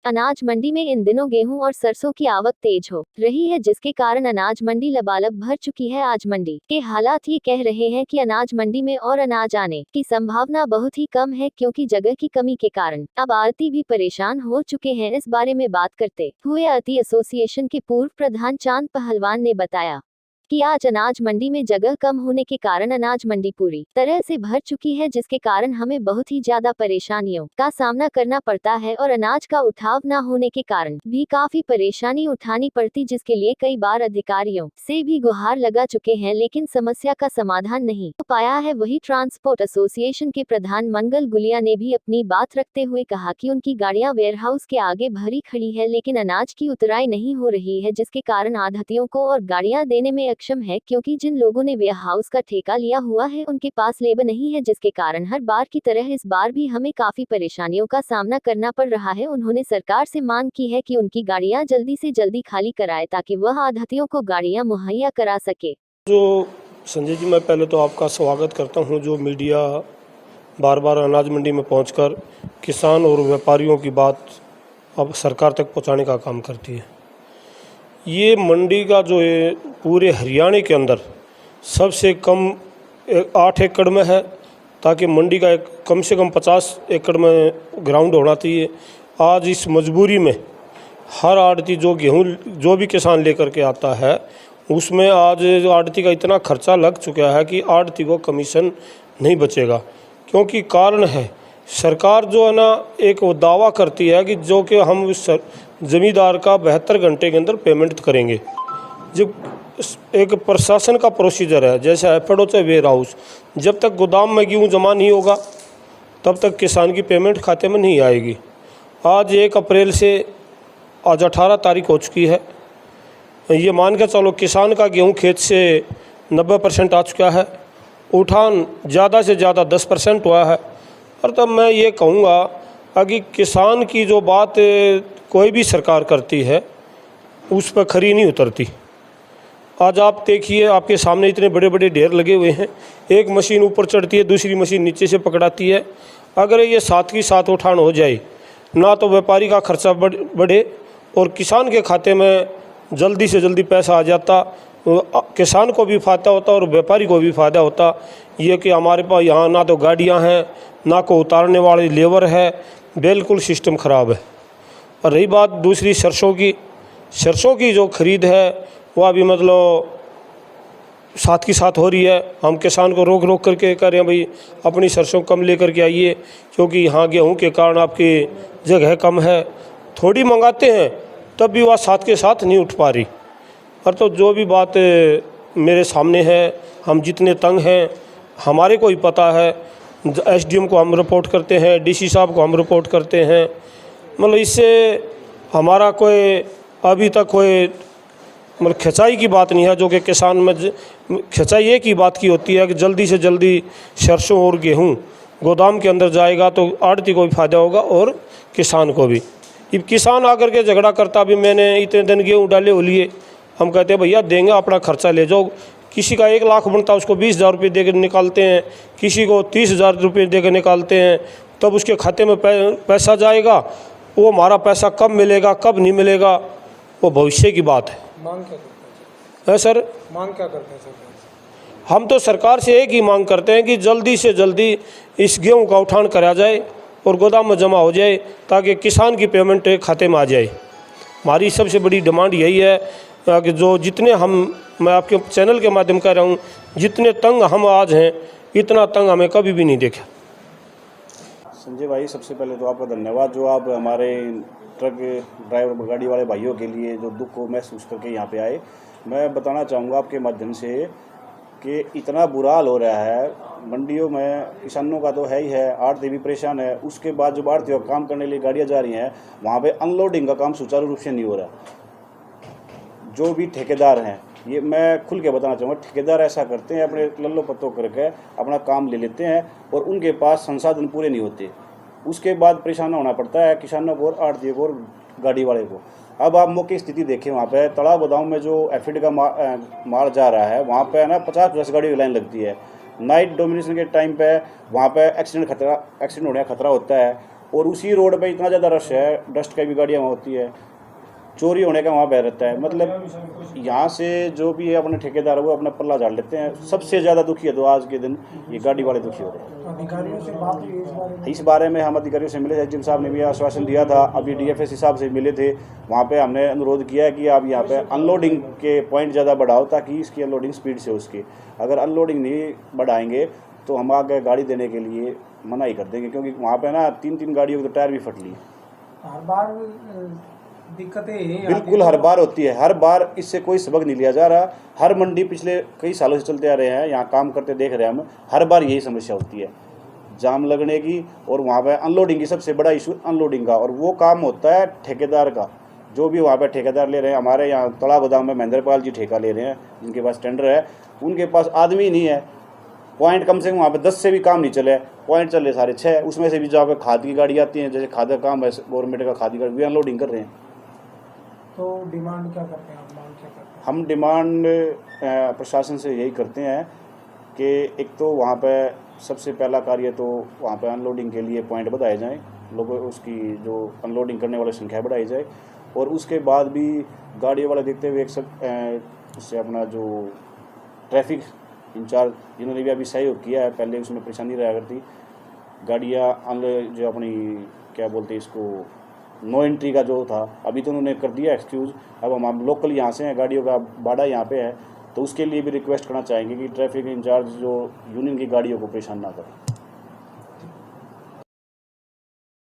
अनाज मंडी में इन दिनों गेहूं और सरसों की आवक तेज हो रही है, जिसके कारण अनाज मंडी लबालब भर चुकी है। आज मंडी के हालात ये कह रहे हैं कि अनाज मंडी में और अनाज आने की संभावना बहुत ही कम है, क्योंकि जगह की कमी के कारण अब आड़ती भी परेशान हो चुके हैं। इस बारे में बात करते हुए आड़ती एसोसिएशन के पूर्व प्रधान चांद पहलवान ने बताया कि आज अनाज मंडी में जगह कम होने के कारण अनाज मंडी पूरी तरह से भर चुकी है, जिसके कारण हमें बहुत ही ज्यादा परेशानियों का सामना करना पड़ता है और अनाज का उठाव न होने के कारण भी काफी परेशानी उठानी पड़ती, जिसके लिए कई बार अधिकारियों से भी गुहार लगा चुके हैं, लेकिन समस्या का समाधान नहीं हो पाया है। वही ट्रांसपोर्ट एसोसिएशन के प्रधान मंगल गुलिया ने भी अपनी बात रखते हुए कहा कि उनकी गाड़ियां वेयरहाउस के आगे भरी खड़ी है, लेकिन अनाज की उतराई नहीं हो रही है, जिसके कारण आढ़तियों को और गाड़ियां देने में अक्षम है, क्योंकि जिन लोगों ने वेयर हाउस का ठेका लिया हुआ है उनके पास लेबर नहीं है, जिसके कारण हर बार की तरह इस बार भी हमें काफी परेशानियों का सामना करना पड़ रहा है। उन्होंने सरकार से मांग की है कि उनकी गाड़ियां जल्दी से जल्दी खाली कराए, ताकि वह आढ़तियों को गाड़ियां मुहैया करा सके। जो संजय जी, मैं पहले तो आपका स्वागत करता हूं, जो मीडिया बार बार अनाज मंडी में पहुंचकर किसान और व्यापारियों की बात अब सरकार तक पहुंचाने का काम करती है। ये मंडी का जो है पूरे हरियाणा के अंदर सबसे कम 8 एकड़ में है, ताकि मंडी का एक कम से कम 50 एकड़ में ग्राउंड होना चाहिए। आज इस मजबूरी में हर आड़ती जो गेहूँ जो भी किसान लेकर के आता है, उसमें आज आड़ती का इतना खर्चा लग चुका है कि आड़ती को कमीशन नहीं बचेगा। क्योंकि कारण है सरकार जो है ना, एक वो दावा करती है कि जो कि हम उस ज़मींदार का 72 घंटे के अंदर पेमेंट करेंगे। जब एक प्रशासन का प्रोसीजर है, जैसे एफएडओ चाहे वेयर हाउस, जब तक गोदाम में गेहूँ जमा नहीं होगा तब तक किसान की पेमेंट खाते में नहीं आएगी। आज 1 अप्रैल से आज 18 तारीख हो चुकी है। ये मान के चलो किसान का गेहूँ खेत से 90% आ चुका है, उठान ज़्यादा से ज़्यादा 10% हुआ है। और तब मैं ये कहूँगा कि किसान की जो बात कोई भी सरकार करती है उस पर खरी नहीं उतरती। आज आप देखिए, आपके सामने इतने बड़े बड़े ढेर लगे हुए हैं, एक मशीन ऊपर चढ़ती है, दूसरी मशीन नीचे से पकड़ाती है। अगर ये साथ की साथ उठान हो जाए, ना तो व्यापारी का खर्चा बढ़े और किसान के खाते में जल्दी से जल्दी पैसा आ जाता, किसान को भी फ़ायदा होता और व्यापारी को भी फ़ायदा होता। ये कि हमारे पास यहाँ ना तो गाड़ियाँ हैं, ना को उतारने वाली लेबर है, बिल्कुल सिस्टम ख़राब है। और रही बात दूसरी सरसों की जो ख़रीद है वह भी मतलब साथ की साथ हो रही है। हम किसान को रोक रोक करके कह रहे हैं, भाई अपनी सरसों कम लेकर के आइए, क्योंकि यहाँ गेहूँ के कारण आपकी जगह कम है। थोड़ी मंगाते हैं तब भी वह साथ के साथ नहीं उठ पा रही। और तो जो भी बात मेरे सामने है, हम जितने तंग हैं हमारे को ही पता है। एसडीएम को हम रिपोर्ट करते हैं, डीसी साहब को हम रिपोर्ट करते हैं, मतलब इससे हमारा कोई अभी तक कोई मतलब खिंचाई की बात नहीं है। जो कि किसान में खिंचाई एक ही बात की होती है कि जल्दी से जल्दी सरसों और गेहूँ गोदाम के अंदर जाएगा तो आड़ती को भी फ़ायदा होगा और किसान को भी। अब किसान आकर के झगड़ा करता, भी मैंने इतने दिन गेहूँ डाले हो लिए, हम कहते हैं भैया देंगे, अपना खर्चा ले जाओ। किसी का 1 लाख बनता, उसको 20,000 रुपये दे कर निकालते हैं, किसी को 30,000 रुपये दे कर निकालते हैं, तब उसके खाते में पैसा जाएगा। वो हमारा पैसा कब मिलेगा कब नहीं मिलेगा वो भविष्य की बात है। मांग क्या करते है सर? मांग क्या करते हैं सर? हम तो सरकार से एक ही मांग करते हैं कि जल्दी से जल्दी इस गेहूँ का उठान करा जाए और गोदाम में जमा हो जाए, ताकि किसान की पेमेंट खाते में आ जाए। हमारी सबसे बड़ी डिमांड यही है कि जो जितने मैं आपके चैनल के माध्यम कह रहा हूँ, जितने तंग हम आज हैं इतना तंग हमें कभी भी नहीं देखा। संजय भाई, सबसे पहले तो आपका धन्यवाद, जो आप हमारे ट्रक ड्राइवर गाड़ी वाले भाइयों के लिए जो दुख को महसूस करके यहाँ पे आए। मैं बताना चाहूँगा आपके माध्यम से कि इतना बुरा हाल हो रहा है मंडियों में, किसानों का तो है ही है, आड़ती भी परेशान है। उसके बाद जो आड़तियों का काम करने के लिए गाड़ियाँ जा रही हैं, वहाँ पे अनलोडिंग का काम सुचारू रूप से नहीं हो रहा। जो भी ठेकेदार हैं, ये मैं खुल के बताना चाहूँगा, ठेकेदार ऐसा करते हैं, अपने लल्लो पत्तों करके अपना काम ले लेते हैं और उनके पास संसाधन पूरे नहीं होते। उसके बाद परेशान होना पड़ता है किसानों को और आड़तियों को और गाड़ी वाले को। अब आप मौके की स्थिति देखें, वहाँ पे तालाब गोदाम में जो एफिड का माल जा रहा है, वहाँ पे ना 50-50 गाड़ी की लाइन लगती है। नाइट डोमिनेशन के टाइम पे वहाँ पे एक्सीडेंट होने का खतरा होता है। और उसी रोड पे इतना ज़्यादा रश है, डस्ट का भी गाड़ियाँ वहाँ होती है, चोरी होने का वहाँ भय रहता है। मतलब यहाँ से जो भी है अपने ठेकेदार वो अपना पल्ला झाड़ लेते हैं। सबसे ज़्यादा दुखी है तो आज के दिन ये गाड़ी वाले दुखी हो रहे हैं। अधिकारियों से बात हुई इस बारे में? इस बारे में हम अधिकारियों से मिले, एसडीएम साहब ने भी आश्वासन दिया था। अभी डीएफएससी साहब से मिले थे, वहाँ पे हमने अनुरोध किया है कि आप यहाँ पे अनलोडिंग के पॉइंट ज़्यादा बढ़ाओ ताकि इसकी अनलोडिंग स्पीड से हो उसकी। अगर अनलोडिंग नहीं बढ़ाएंगे तो हम आगे गाड़ी देने के लिए मना ही कर देंगे, क्योंकि वहाँ पे ना 3-3 गाड़ियों की तो टायर भी फट ली। हर बार दिक्कतें यही आती बिल्कुल हैं। हर बार होती है, हर बार इससे कोई सबक नहीं लिया जा रहा। हर मंडी पिछले कई सालों से चलते आ रहे हैं, यहाँ काम करते देख रहे हैं हम, हर बार यही समस्या होती है जाम लगने की। और वहाँ पे अनलोडिंग की सबसे बड़ा इशू अनलोडिंग का, और वो काम होता है ठेकेदार का। जो भी वहाँ पे ठेकेदार ले रहे हैं, हमारे यहाँ तड़ा गोदाम में महेंद्रपाल जी ठेका ले रहे हैं, जिनके पास टेंडर है, उनके पास आदमी नहीं है। पॉइंट कम से कम वहाँ पे 10 से भी काम नहीं चले, पॉइंट चल रहे सारे 6। उसमें से भी जहाँ पे खाद की गाड़ी आती है, जैसे खाद का काम है गवर्नमेंट का, खाद की गाड़ी भी अनलोडिंग कर रहे हैं। तो डिमांड क्या करते हैं आप, मांग क्या करते हैं? हम डिमांड प्रशासन से यही करते हैं कि एक तो वहाँ पे सबसे पहला कार्य तो वहाँ पे अनलोडिंग के लिए पॉइंट बढ़ाए जाएं, लोगों उसकी जो अनलोडिंग करने वाली संख्या बढ़ाई जाए। और उसके बाद भी गाड़ी वाले देखते हुए एक सब उससे अपना जो ट्रैफिक इंचार्ज जिन्होंने भी अभी सहयोग किया है, पहले उसमें परेशानी रहा करती, गाड़ियाँ जो अपनी क्या बोलते हैं इसको, नो एंट्री का जो था, अभी तो उन्होंने कर दिया एक्सक्यूज़। अब हम लोकल यहाँ से हैं, गाड़ियों का बाड़ा यहाँ पे है, तो उसके लिए भी रिक्वेस्ट करना चाहेंगे कि ट्रैफिक इंचार्ज जो यूनियन की गाड़ियों को परेशान ना करें।